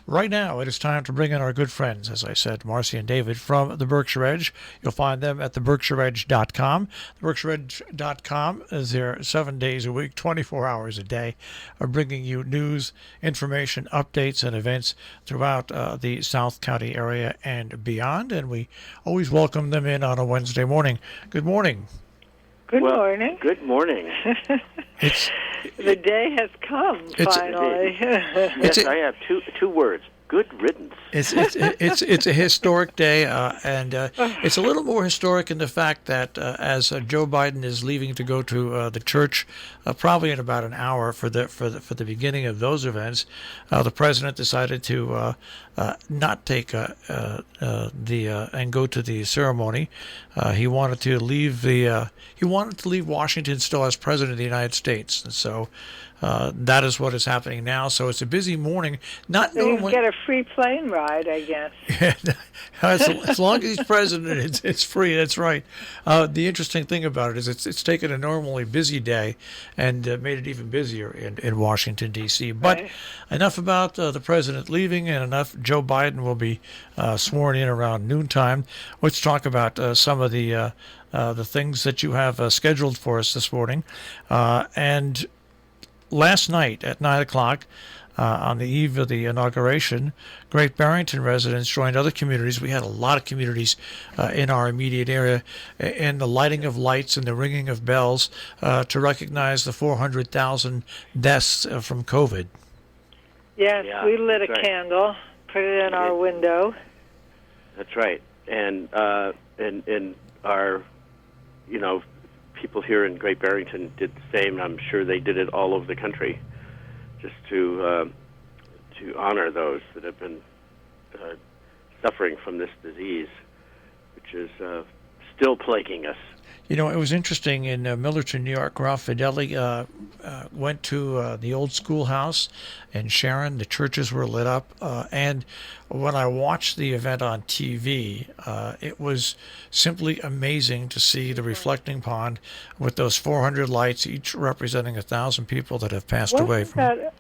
Right now, it is time to bring in our good friends, as I said, Marcy and David from the Berkshire Edge. You'll find them at the berkshireedge.com. The berkshireedge.com is there 7 days a week, 24 hours a day, bringing you news, information, updates, and events throughout the South County area and beyond. And we always welcome them in on a Wednesday morning. Good morning. Good morning. Good morning. The day has come finally. Yes, I have two words. Good riddance. It's a historic day, and it's a little more historic in the fact that as Joe Biden is leaving to go to the church, probably in about an hour for the beginning of those events, the president decided to not take and go to the ceremony. He wanted to leave Washington still as president of the United States, and so. That is what is happening now. So it's a busy morning. Not so you normally get a free plane ride, I guess. as long as he's president, it's free. That's right. The interesting thing about it is it's taken a normally busy day and made it even busier in Washington, D.C. But right. Enough about the president leaving, and enough. Joe Biden will be sworn in around noontime. Let's talk about some of the things that you have scheduled for us this morning, and. Last night at 9 o'clock, on the eve of the inauguration, Great Barrington residents joined other communities. We had a lot of communities in our immediate area, and the lighting of lights and the ringing of bells to recognize the 400,000 deaths from COVID. Yes, we lit a candle, put it in our window. That's right, and our, people here in Great Barrington did the same. I'm sure they did it all over the country, just to honor those that have been suffering from this disease, which is still plaguing us. It was interesting in Millerton, New York. Ralph Fedeli went to the old schoolhouse in Sharon. The churches were lit up. And when I watched the event on TV, it was simply amazing to see the reflecting pond with those 400 lights, each representing 1,000 people that have passed away.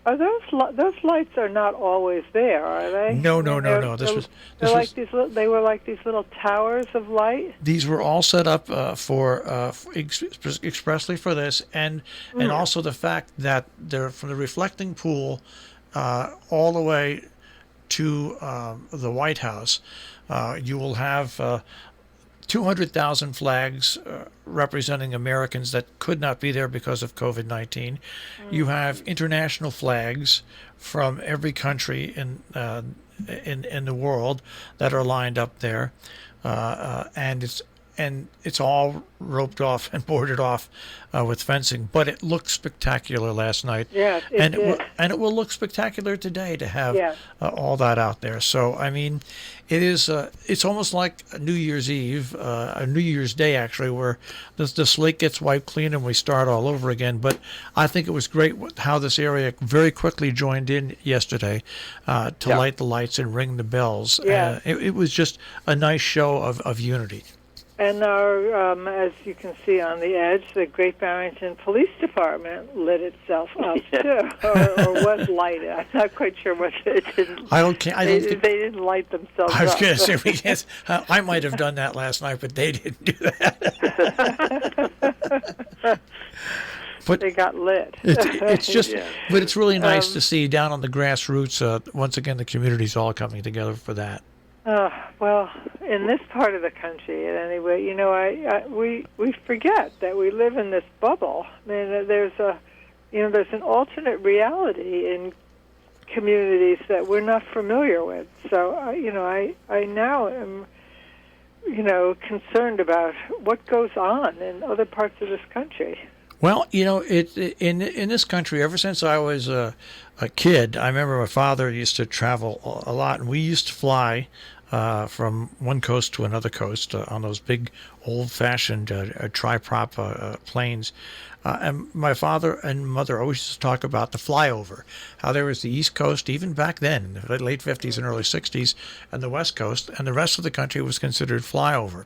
Are those lights are not always there, are they? No. They were like these little towers of light. These were all set up expressly for this, and also the fact that they're from the reflecting pool all the way to the White House. You will have 200,000 flags representing Americans that could not be there because of COVID-19. You have international flags from every country in the world that are lined up there, and it's all roped off and boarded off with fencing. But it looked spectacular last night. Yeah, it will look spectacular today to have all that out there. So, I mean, it is. It's almost like a New Year's Eve, a New Year's Day, actually, where the slate gets wiped clean and we start all over again. But I think it was great how this area very quickly joined in yesterday to light the lights and ring the bells. Yeah. It was just a nice show of unity. And our, as you can see on the edge, the Great Barrington Police Department lit itself up too, or was lighted. I'm not quite sure what it didn't. They didn't light themselves up. I was going to say I might have done that last night, but they didn't do that. But they got lit. It's just, but it's really nice to see down on the grassroots. Once again, the community's all coming together for that. Well, in this part of the country, at any rate, we forget that we live in this bubble. I mean, there's an alternate reality in communities that we're not familiar with. So, I now am, concerned about what goes on in other parts of this country. Well, in this country, ever since I was a kid, I remember my father used to travel a lot, and we used to fly from one coast to another coast on those big, old-fashioned triprop planes. And my father and mother always used to talk about the flyover, how there was the East Coast, even back then, in the late 50s and early 60s, and the West Coast, and the rest of the country was considered flyover.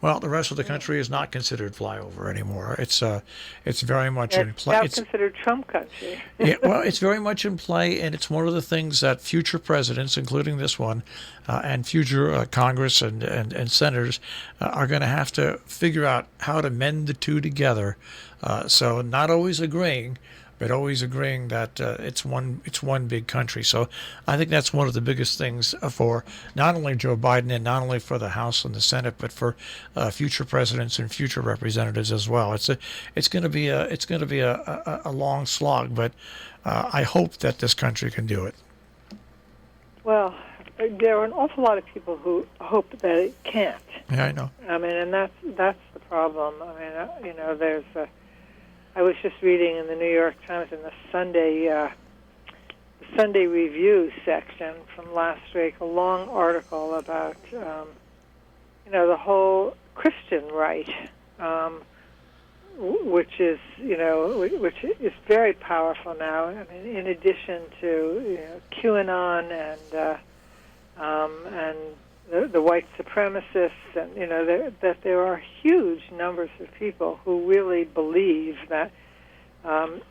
Well, the rest of the country is not considered flyover anymore. It's very much in It's play. now considered Trump country. Yeah, well, it's very much in play, and it's one of the things that future presidents, including this one, and future Congress and senators, are going to have to figure out how to mend the two together. So not always agreeing, but always agreeing that it's one big country. So I think that's one of the biggest things for not only Joe Biden and not only for the House and the Senate, but for future presidents and future representatives as well. It's going to be a long slog, but I hope that this country can do it. Well, there are an awful lot of people who hope that it can't. Yeah, I know. I mean, and that's the problem. I mean, there's I was just reading in the New York Times in the Sunday Review section from last week a long article about the whole Christian right, which is very powerful now. I mean, in addition to QAnon and the white supremacists, and that there are huge numbers of people who really believe that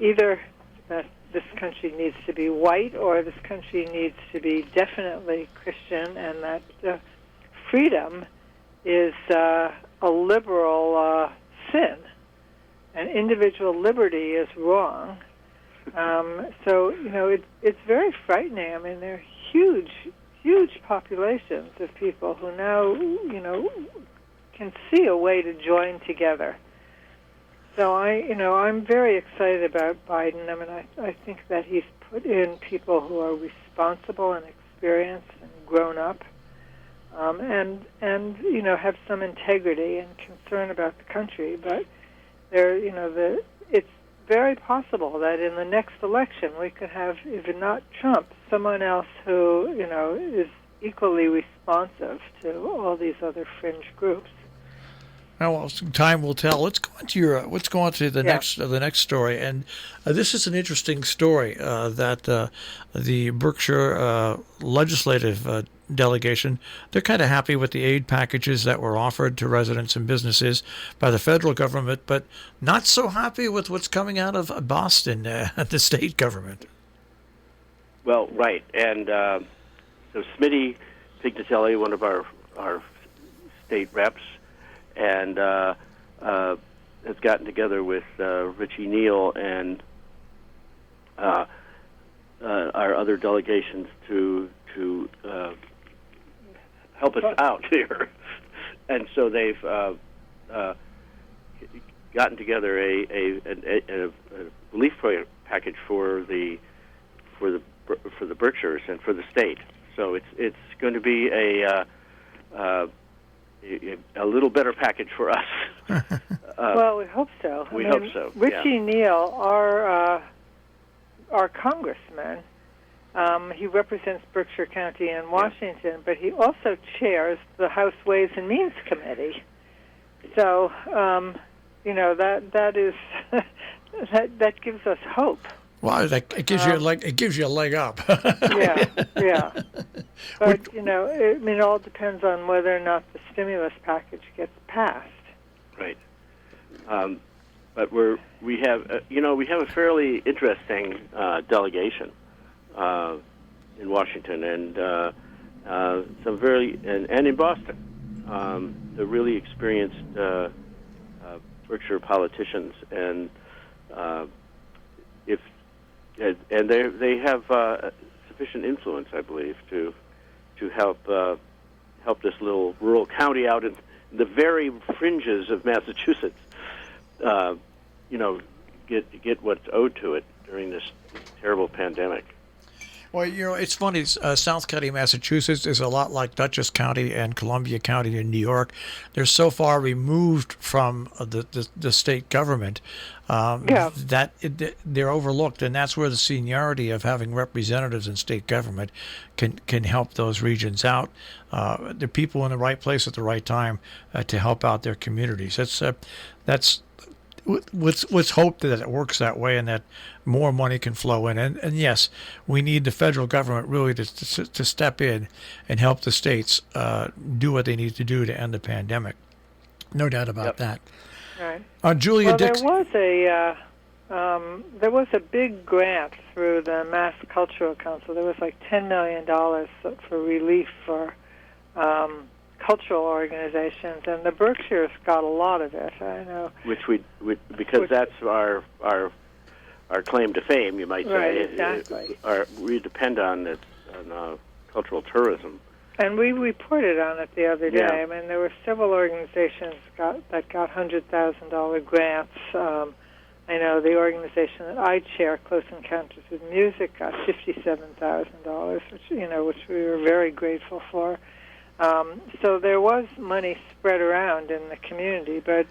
either that this country needs to be white or this country needs to be definitely Christian, and that freedom is a liberal sin, and individual liberty is wrong. So it's very frightening. I mean, there are huge populations of people who now, can see a way to join together. So I'm very excited about Biden. I mean, I think that he's put in people who are responsible and experienced and grown up, and have some integrity and concern about the country. But it's very possible that in the next election we could have, if not Trump, someone else who is equally responsive to all these other fringe groups. Well, time will tell. Let's go on to the next story, and this is an interesting story that the Berkshire legislative delegation, they're kind of happy with the aid packages that were offered to residents and businesses by the federal government, but not so happy with what's coming out of Boston, the state government. Well, right, and so Smitty Pignatelli, one of our state reps, and has gotten together with Richie Neal and our other delegations to help us out here, and so they've gotten together a relief package for the Berkshires and for the state. So it's going to be a little better package for us. Well, we hope so. We hope so. Richie Neal, our congressman, he represents Berkshire County in Washington, but he also chairs the House Ways and Means Committee. So, that is that gives us hope. Wow, it gives you a leg up. yeah. But it all depends on whether or not the stimulus package gets passed. Right. But we have a fairly interesting delegation in Washington and some and in Boston, the really experienced Berkshire politicians, and they have sufficient influence, I believe, to help this little rural county out in the very fringes of Massachusetts, get what's owed to it during this terrible pandemic. Well, it's funny. South County, Massachusetts is a lot like Dutchess County and Columbia County in New York. They're so far removed from the state government that they're overlooked, and that's where the seniority of having representatives in state government can help those regions out. The people in the right place at the right time to help out their communities. That's let's hope that it works that way and that more money can flow in. And yes, we need the federal government really to step in and help the states do what they need to do to end the pandemic. No doubt about that. Right. Julia Dix. There was a big grant through the Mass Cultural Council. There was like $10 million for relief for cultural organizations, and the Berkshires got a lot of it. I know. Because that's our claim to fame, you might say. Right, exactly. We depend on cultural tourism. And we reported on it the other day. Yeah. I mean, there were several organizations that got $100,000 grants. I know the organization that I chair, Close Encounters with Music, got $57,000, which we were very grateful for. So there was money spread around in the community, but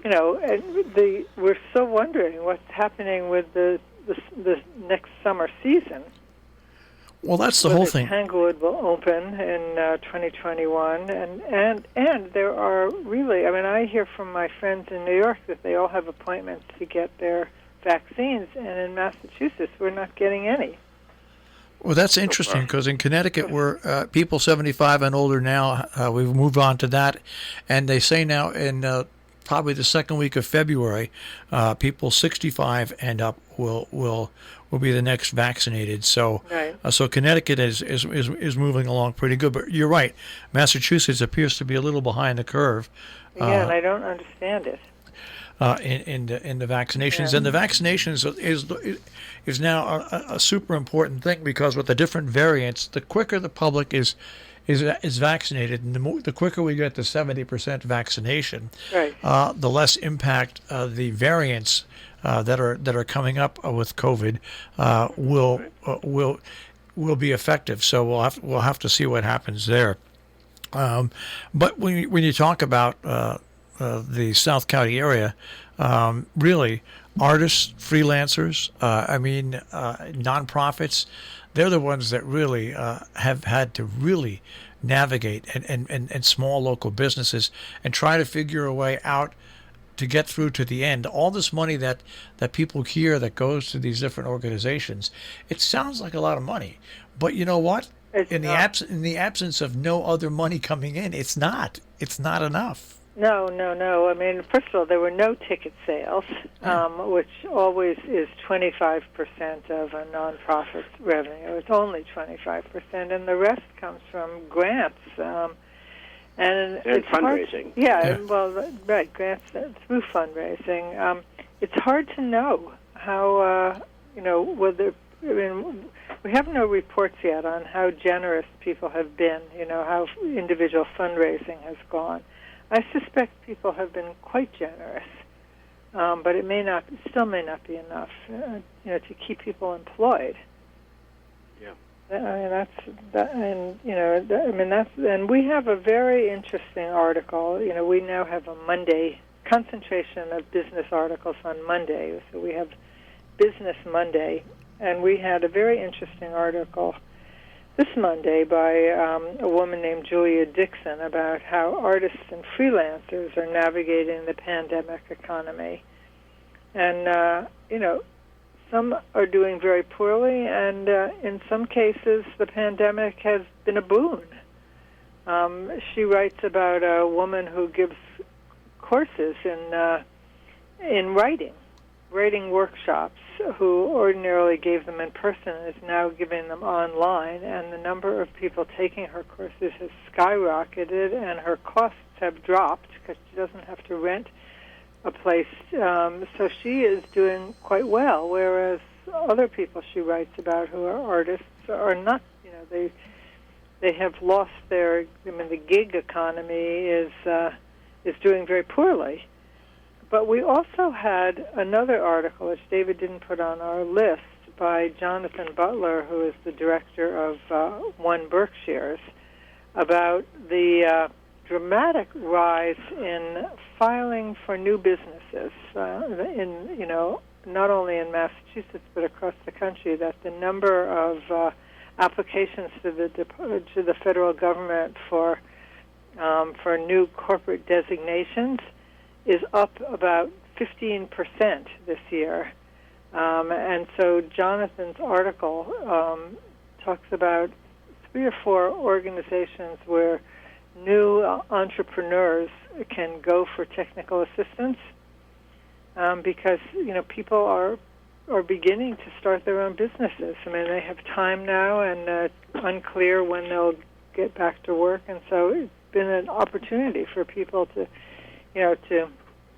we're still wondering what's happening with the next summer season. Well, that's the whole thing. Tanglewood will open in 2021, and there are really, I mean, I hear from my friends in New York that they all have appointments to get their vaccines, and in Massachusetts, we're not getting any. Well, that's interesting because in Connecticut, we're people 75 and older now. We've moved on to that, and they say now in probably the second week of February, people 65 and up will be the next vaccinated. So, right. So Connecticut is moving along pretty good. But you're right, Massachusetts appears to be a little behind the curve. Yeah, and I don't understand it. In the vaccinations, and the vaccinations is now a super important thing because with the different variants, the quicker the public is vaccinated, and the quicker we get to 70% vaccination, right. The less impact the variants that are coming up with COVID will be effective. So we'll have to see what happens there. But when you talk about the South County area, really, artists, freelancers, nonprofits, they're the ones that really have had to really navigate and small local businesses and try to figure a way out to get through to the end. All this money that people hear that goes to these different organizations, it sounds like a lot of money. But you know what? In the absence of no other money coming in, it's not enough. No. I mean, first of all, there were no ticket sales, which always is 25% of a nonprofit's revenue. It's only 25%, and the rest comes from grants. And it's fundraising. Right, grants through fundraising. It's hard to know how, whether, we have no reports yet on how generous people have been, how individual fundraising has gone. I suspect people have been quite generous, but it still may not be enough, to keep people employed. Yeah. And we have a very interesting article. We now have a Monday concentration of business articles on Monday. So we have Business Monday, and we had a very interesting article this Monday by a woman named Julia Dixon about how artists and freelancers are navigating the pandemic economy. And, some are doing very poorly, and in some cases the pandemic has been a boon. She writes about a woman who gives courses in writing workshops, who ordinarily gave them in person and is now giving them online, and the number of people taking her courses has skyrocketed, and her costs have dropped because she doesn't have to rent a place. So she is doing quite well, whereas other people she writes about who are artists are not. They have lost their. The gig economy is doing very poorly. But we also had another article, which David didn't put on our list, by Jonathan Butler, who is the director of One Berkshires, about the dramatic rise in filing for new businesses not only in Massachusetts but across the country. That the number of applications to the federal government for new corporate designations is up about 15% this year. And so Jonathan's article talks about 3 or 4 organizations where new entrepreneurs can go for technical assistance because people are beginning to start their own businesses. I mean, they have time now, and it's unclear when they'll get back to work, and so it's been an opportunity for people to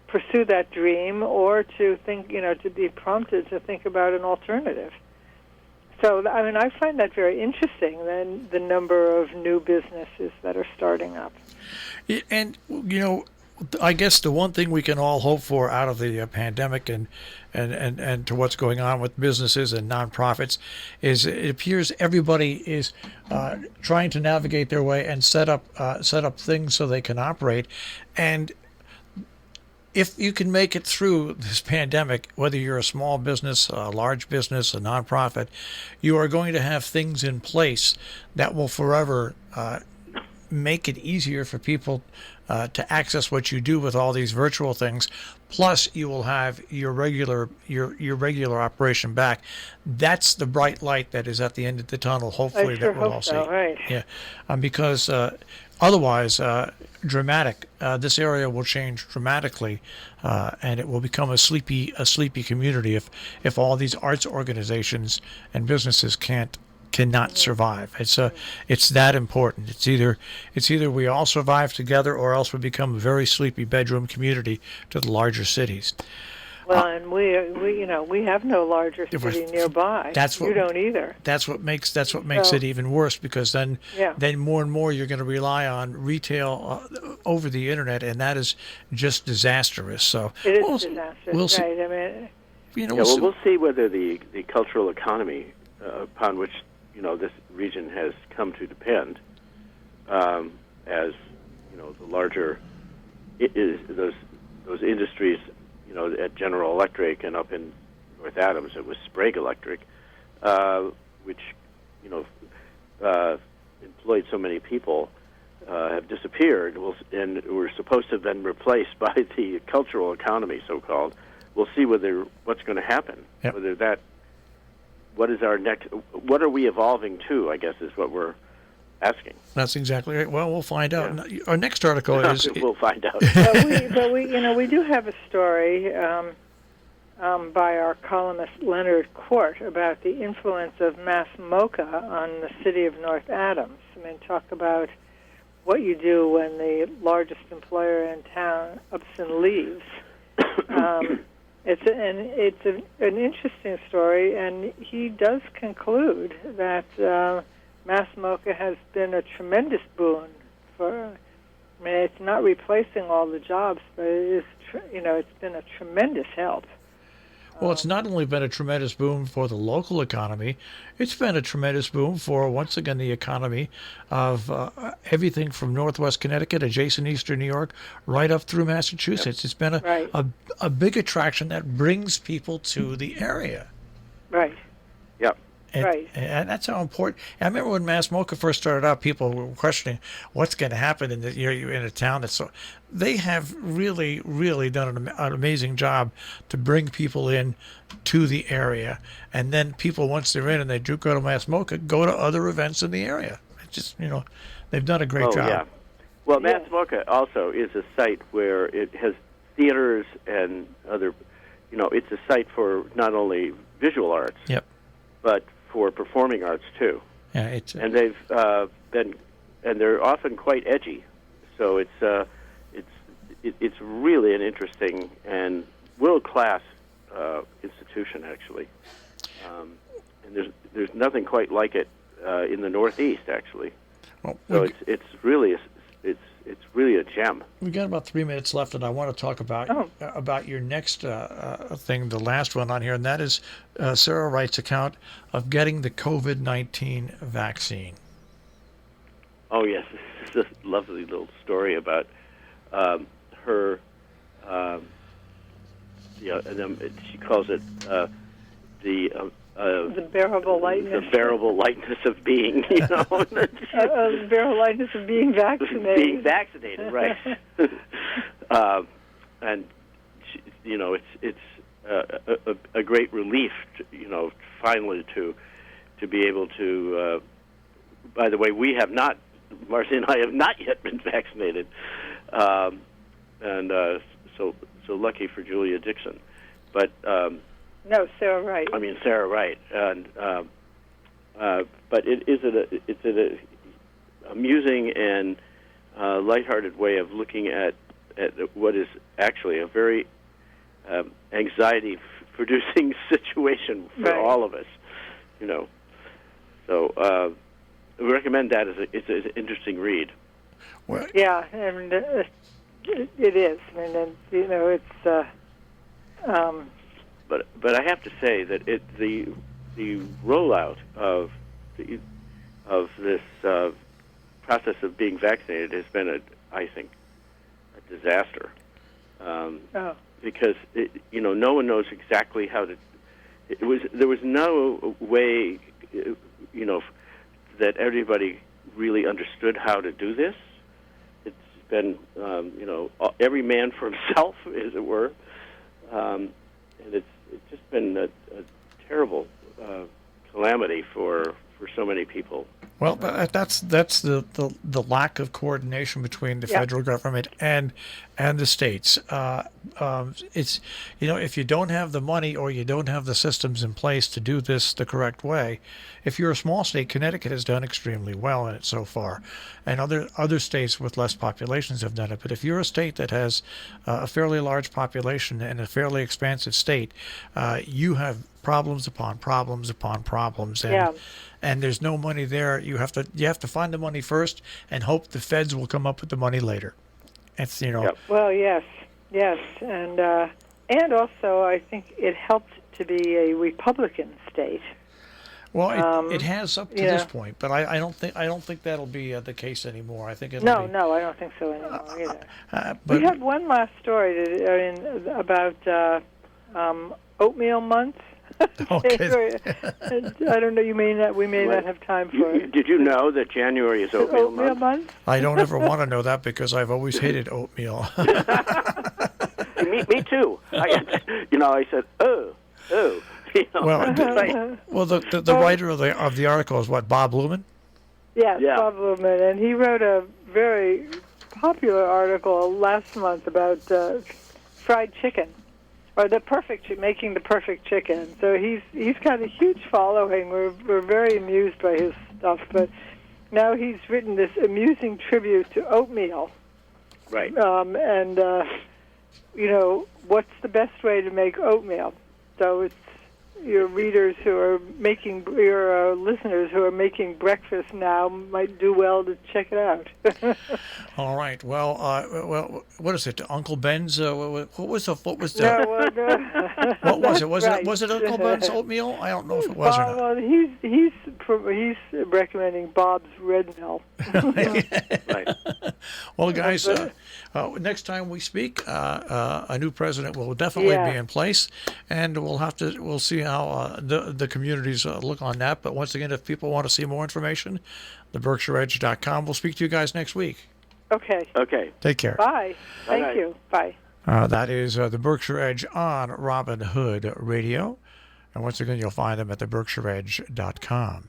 pursue that dream, or to think, to be prompted to think about an alternative. So, I mean, I find that very interesting, then the number of new businesses that are starting up. And, I guess the one thing we can all hope for out of the pandemic and to what's going on with businesses and nonprofits is it appears everybody is trying to navigate their way and set up things so they can operate. And if you can make it through this pandemic, whether you're a small business, a large business, a nonprofit, you are going to have things in place that will forever make it easier for people to access what you do with all these virtual things. Plus, you will have your regular operation back. That's the bright light that is at the end of the tunnel. Hopefully, that we'll all see. Right. Yeah, because otherwise, dramatic. This area will change dramatically, and it will become a sleepy community if all these arts organizations and businesses cannot survive. It's that important. It's either we all survive together, or else we become a very sleepy bedroom community to the larger cities. Well, and we have no larger city nearby. You don't either. That's what makes it even worse, because then more and more you're going to rely on retail over the internet, and that is just disastrous. So it is disastrous. We'll see. Right. I mean, we'll see whether the cultural economy upon which this region has come to depend, as the larger those industries, at General Electric and up in North Adams, it was Sprague Electric, which employed so many people, have disappeared, and were supposed to have been replaced by the cultural economy, so-called. We'll see what's going to happen. Yep. What is our next? What are we evolving to? I guess is what we're asking. That's exactly right. Well, we'll find out. Yeah. Our next article is. We'll find out. but we do have a story by our columnist Leonard Court about the influence of mass mocha on the city of North Adams. I mean, talk about what you do when the largest employer in town ups and leaves. It's an interesting story, and he does conclude that mass mocha has been a tremendous boon for. I mean, it's not replacing all the jobs, but it is. It's been a tremendous help. Well, it's not only been a tremendous boom for the local economy, it's been a tremendous boom for, once again, the economy of everything from Northwest Connecticut, adjacent Eastern New York, right up through Massachusetts. Yep. It's been a big attraction that brings people to the area. Right. Yep. And that's how important. I remember when Mass Mocha first started out, people were questioning what's going to happen in in a town that's so. They have really, really done an amazing job to bring people in to the area, and then people, once they're in and they do go to Mass Mocha, go to other events in the area. It's just they've done a great job. Yeah. Well, Mass Mocha also is a site where it has theaters and other. It's a site for not only visual arts. Yep. But for performing arts too. Yeah, and they've been, and they're often quite edgy. So it's really an interesting and world-class institution, actually. And there's nothing quite like it in the Northeast, actually. Well, so it's really a gem. We got about 3 minutes left, and I want to talk about your next thing, the last one on here, and that is Sarah Wright's account of getting the COVID-19 vaccine. Oh yes, this is a lovely little story about her. She calls it the bearable lightness. The bearable lightness of being, the bearable lightness of being vaccinated. Being vaccinated, right. And it's a great relief, finally to be able to. By the way, we have not, Marcy and I have not yet been vaccinated, and so lucky for Julia Dixon, but no, Sarah Wright. I mean Sarah Wright, and but it's an amusing and lighthearted way of looking at what is actually a very anxiety-producing situation for all of us, So we recommend that as it's an interesting read. Well, yeah, and it is. I mean, it's. But I have to say that the rollout of this process of being vaccinated has been I think a disaster. Because no one knows exactly how to. There was no way that everybody really understood how to do this. It's been every man for himself, as it were, and it's just been a terrible calamity for so many people. Well, that's the lack of coordination between the federal government and the states. It's if you don't have the money or you don't have the systems in place to do this the correct way. If you're a small state, Connecticut has done extremely well in it so far, and other states with less populations have done it. But if you're a state that has a fairly large population and a fairly expansive state, you have problems upon problems upon problems, and there's no money there. You have to find the money first and hope the feds will come up with the money later. It's Well, yes, and also I think it helped to be a Republican state. Well, it has up to this point, but I don't think that'll be the case anymore. I think it'll be. No, I don't think so anymore either. But we had one last story about oatmeal month. Okay. I don't know. We may not have time for it. Did you know that January is oatmeal month? I don't ever want to know that because I've always hated oatmeal. Me too. I said, oh. Well, the writer of the article is what, Bob Lumen? Yes, Bob Lumen, and he wrote a very popular article last month about fried chicken. Or making the perfect chicken. So he's got a huge following. We're very amused by his stuff. But now he's written this amusing tribute to oatmeal. Right. And what's the best way to make oatmeal? So it's your listeners who are making breakfast now might do well to check it out. All right. Well, what is it? Uncle Ben's? What was the? No, what was it? Was right. Was it Uncle Ben's oatmeal? I don't know if it was or not. Well, he's recommending Bob's Red Mill. Right. Well, guys, next time we speak, a new president will definitely be in place, and we'll see how the communities look on that. But once again, if people want to see more information, the BerkshireEdge.com. We'll speak to you guys next week. Okay. Take care. Bye. Thank you. Bye. That is the Berkshire Edge on Robin Hood Radio. And once again, you'll find them at the BerkshireEdge.com.